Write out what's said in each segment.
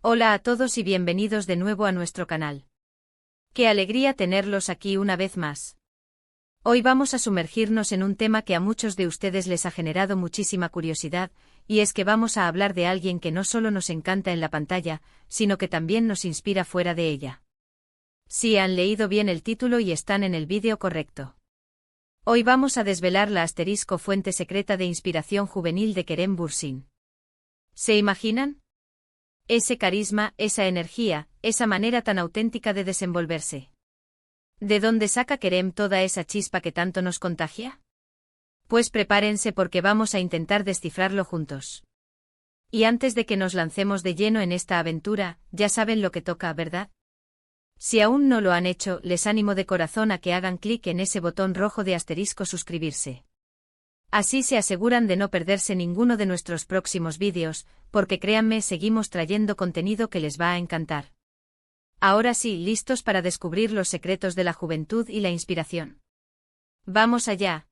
Hola a todos y bienvenidos de nuevo a nuestro canal. Qué alegría tenerlos aquí una vez más. Hoy vamos a sumergirnos en un tema que a muchos de ustedes les ha generado muchísima curiosidad, y es que vamos a hablar de alguien que no solo nos encanta en la pantalla, sino que también nos inspira fuera de ella. Sí, han leído bien el título y están en el vídeo correcto. Hoy vamos a desvelar la fuente secreta de inspiración juvenil de Kerem Bürsin. ¿Se imaginan? Ese carisma, esa energía, esa manera tan auténtica de desenvolverse. ¿De dónde saca Kerem toda esa chispa que tanto nos contagia? Pues prepárense porque vamos a intentar descifrarlo juntos. Y antes de que nos lancemos de lleno en esta aventura, ya saben lo que toca, ¿verdad? Si aún no lo han hecho, les animo de corazón a que hagan clic en ese botón rojo de * suscribirse. Así se aseguran de no perderse ninguno de nuestros próximos vídeos, porque créanme, seguimos trayendo contenido que les va a encantar. Ahora sí, listos para descubrir los secretos de la juventud y la inspiración. ¡Vamos allá!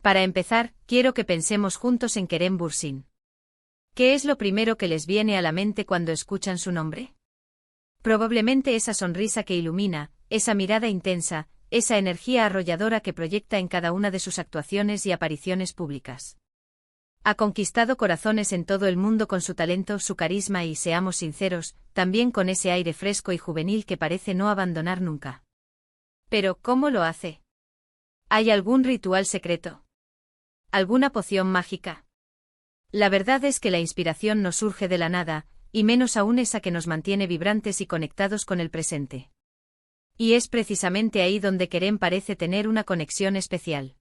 Para empezar, quiero que pensemos juntos en Kerem Bürsin. ¿Qué es lo primero que les viene a la mente cuando escuchan su nombre? Probablemente esa sonrisa que ilumina, esa mirada intensa, esa energía arrolladora que proyecta en cada una de sus actuaciones y apariciones públicas. Ha conquistado corazones en todo el mundo con su talento, su carisma y, seamos sinceros, también con ese aire fresco y juvenil que parece no abandonar nunca. Pero, ¿cómo lo hace? ¿Hay algún ritual secreto? ¿Alguna poción mágica? La verdad es que la inspiración no surge de la nada, y menos aún esa que nos mantiene vibrantes y conectados con el presente. Y es precisamente ahí donde Kerem parece tener una conexión especial.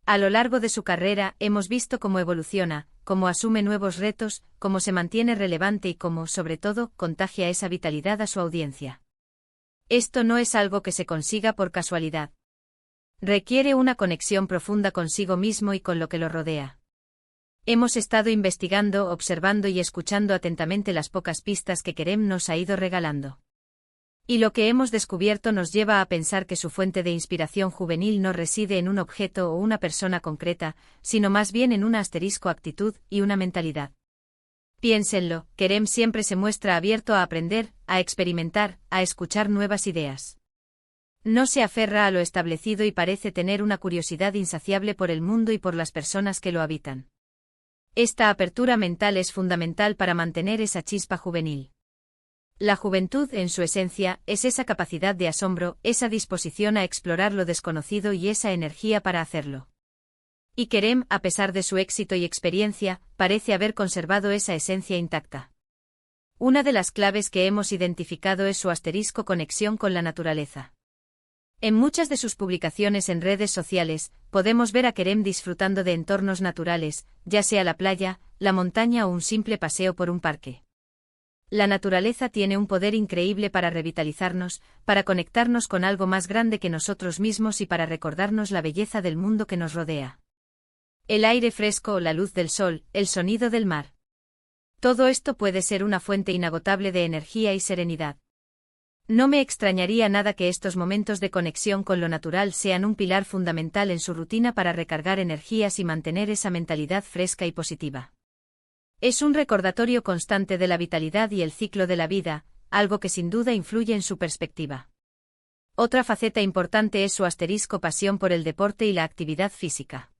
A lo largo de su carrera hemos visto cómo evoluciona, cómo asume nuevos retos, cómo se mantiene relevante y cómo, sobre todo, contagia esa vitalidad a su audiencia. Esto no es algo que se consiga por casualidad. Requiere una conexión profunda consigo mismo y con lo que lo rodea. Hemos estado investigando, observando y escuchando atentamente las pocas pistas que Kerem nos ha ido regalando. Y lo que hemos descubierto nos lleva a pensar que su fuente de inspiración juvenil no reside en un objeto o una persona concreta, sino más bien en una actitud y una mentalidad. Piénsenlo, Kerem siempre se muestra abierto a aprender, a experimentar, a escuchar nuevas ideas. No se aferra a lo establecido y parece tener una curiosidad insaciable por el mundo y por las personas que lo habitan. Esta apertura mental es fundamental para mantener esa chispa juvenil. La juventud, en su esencia, es esa capacidad de asombro, esa disposición a explorar lo desconocido y esa energía para hacerlo. Y Kerem, a pesar de su éxito y experiencia, parece haber conservado esa esencia intacta. Una de las claves que hemos identificado es su conexión con la naturaleza. En muchas de sus publicaciones en redes sociales, podemos ver a Kerem disfrutando de entornos naturales, ya sea la playa, la montaña o un simple paseo por un parque. La naturaleza tiene un poder increíble para revitalizarnos, para conectarnos con algo más grande que nosotros mismos y para recordarnos la belleza del mundo que nos rodea. El aire fresco, la luz del sol, el sonido del mar. Todo esto puede ser una fuente inagotable de energía y serenidad. No me extrañaría nada que estos momentos de conexión con lo natural sean un pilar fundamental en su rutina para recargar energías y mantener esa mentalidad fresca y positiva. Es un recordatorio constante de la vitalidad y el ciclo de la vida, algo que sin duda influye en su perspectiva. Otra faceta importante es su pasión por el deporte y la actividad física.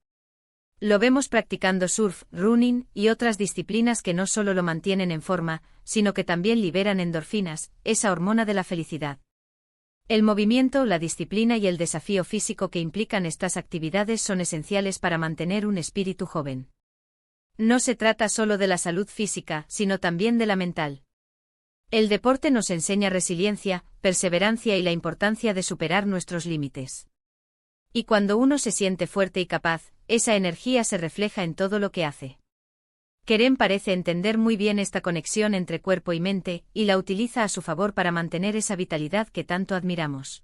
Lo vemos practicando surf, running y otras disciplinas que no solo lo mantienen en forma, sino que también liberan endorfinas, esa hormona de la felicidad. El movimiento, la disciplina y el desafío físico que implican estas actividades son esenciales para mantener un espíritu joven. No se trata solo de la salud física, sino también de la mental. El deporte nos enseña resiliencia, perseverancia y la importancia de superar nuestros límites. Y cuando uno se siente fuerte y capaz, esa energía se refleja en todo lo que hace. Kerem parece entender muy bien esta conexión entre cuerpo y mente, y la utiliza a su favor para mantener esa vitalidad que tanto admiramos.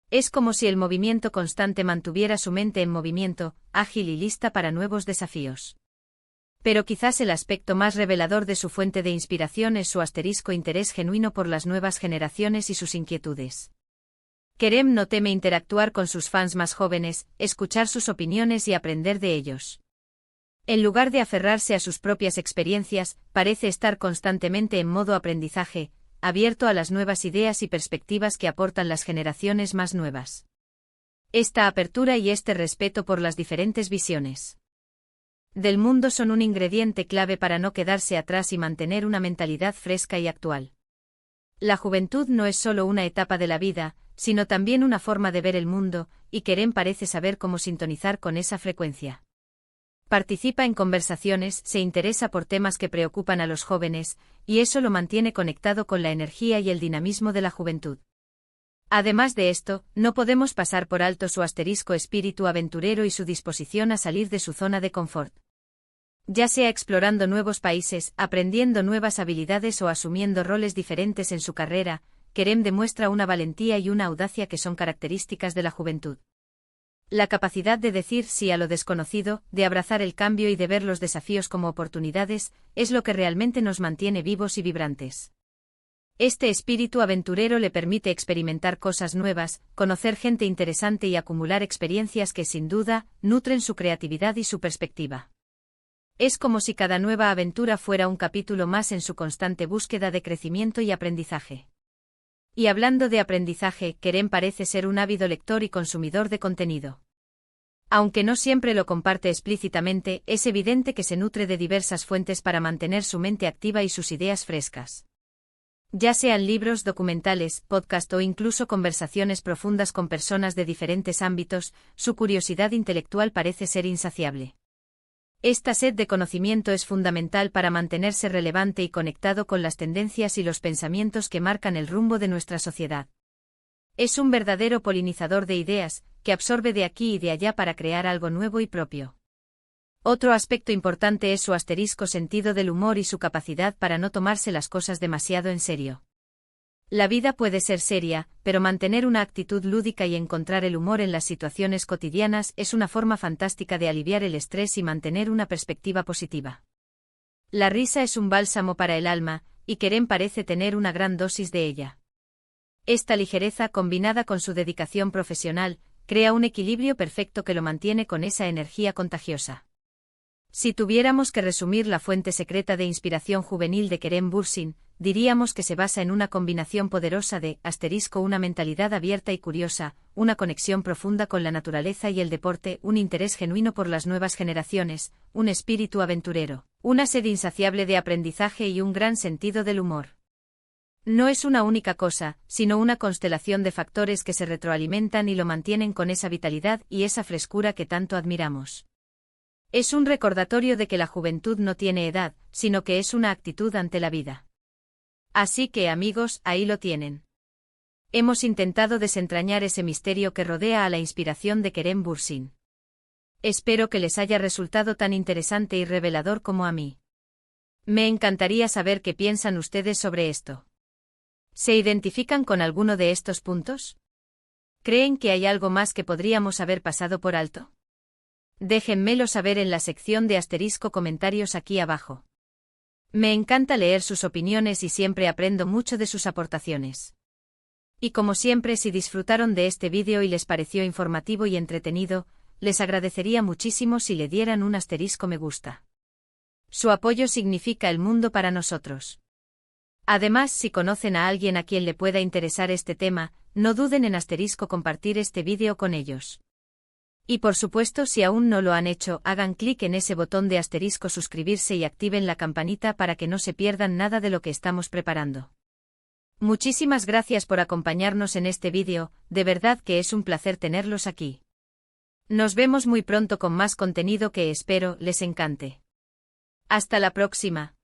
Es como si el movimiento constante mantuviera su mente en movimiento, ágil y lista para nuevos desafíos. Pero quizás el aspecto más revelador de su fuente de inspiración es su interés genuino por las nuevas generaciones y sus inquietudes. Kerem no teme interactuar con sus fans más jóvenes, escuchar sus opiniones y aprender de ellos. En lugar de aferrarse a sus propias experiencias, parece estar constantemente en modo aprendizaje, abierto a las nuevas ideas y perspectivas que aportan las generaciones más nuevas. Esta apertura y este respeto por las diferentes visiones del mundo son un ingrediente clave para no quedarse atrás y mantener una mentalidad fresca y actual. La juventud no es solo una etapa de la vida, sino también una forma de ver el mundo, y Kerem parece saber cómo sintonizar con esa frecuencia. Participa en conversaciones, se interesa por temas que preocupan a los jóvenes, y eso lo mantiene conectado con la energía y el dinamismo de la juventud. Además de esto, no podemos pasar por alto su asterisco espíritu aventurero y su disposición a salir de su zona de confort. Ya sea explorando nuevos países, aprendiendo nuevas habilidades o asumiendo roles diferentes en su carrera, Kerem demuestra una valentía y una audacia que son características de la juventud. La capacidad de decir sí a lo desconocido, de abrazar el cambio y de ver los desafíos como oportunidades, es lo que realmente nos mantiene vivos y vibrantes. Este espíritu aventurero le permite experimentar cosas nuevas, conocer gente interesante y acumular experiencias que sin duda nutren su creatividad y su perspectiva. Es como si cada nueva aventura fuera un capítulo más en su constante búsqueda de crecimiento y aprendizaje. Y hablando de aprendizaje, Kerem parece ser un ávido lector y consumidor de contenido. Aunque no siempre lo comparte explícitamente, es evidente que se nutre de diversas fuentes para mantener su mente activa y sus ideas frescas. Ya sean libros, documentales, podcast o incluso conversaciones profundas con personas de diferentes ámbitos, su curiosidad intelectual parece ser insaciable. Esta sed de conocimiento es fundamental para mantenerse relevante y conectado con las tendencias y los pensamientos que marcan el rumbo de nuestra sociedad. Es un verdadero polinizador de ideas, que absorbe de aquí y de allá para crear algo nuevo y propio. Otro aspecto importante es su asterisco sentido del humor y su capacidad para no tomarse las cosas demasiado en serio. La vida puede ser seria, pero mantener una actitud lúdica y encontrar el humor en las situaciones cotidianas es una forma fantástica de aliviar el estrés y mantener una perspectiva positiva. La risa es un bálsamo para el alma, y Kerem parece tener una gran dosis de ella. Esta ligereza, combinada con su dedicación profesional, crea un equilibrio perfecto que lo mantiene con esa energía contagiosa. Si tuviéramos que resumir la fuente secreta de inspiración juvenil de Kerem Bürsin, diríamos que se basa en una combinación poderosa de una mentalidad abierta y curiosa, una conexión profunda con la naturaleza y el deporte, un interés genuino por las nuevas generaciones, un espíritu aventurero, una sed insaciable de aprendizaje y un gran sentido del humor. No es una única cosa, sino una constelación de factores que se retroalimentan y lo mantienen con esa vitalidad y esa frescura que tanto admiramos. Es un recordatorio de que la juventud no tiene edad, sino que es una actitud ante la vida. Así que, amigos, ahí lo tienen. Hemos intentado desentrañar ese misterio que rodea a la inspiración de Kerem Bürsin. Espero que les haya resultado tan interesante y revelador como a mí. Me encantaría saber qué piensan ustedes sobre esto. ¿Se identifican con alguno de estos puntos? ¿Creen que hay algo más que podríamos haber pasado por alto? Déjenmelo saber en la sección de comentarios aquí abajo. Me encanta leer sus opiniones y siempre aprendo mucho de sus aportaciones. Y como siempre, si disfrutaron de este vídeo y les pareció informativo y entretenido, les agradecería muchísimo si le dieran un me gusta. Su apoyo significa el mundo para nosotros. Además, si conocen a alguien a quien le pueda interesar este tema, no duden en compartir este vídeo con ellos. Y por supuesto, si aún no lo han hecho, hagan clic en ese botón de suscribirse y activen la campanita para que no se pierdan nada de lo que estamos preparando. Muchísimas gracias por acompañarnos en este vídeo, de verdad que es un placer tenerlos aquí. Nos vemos muy pronto con más contenido que espero les encante. Hasta la próxima.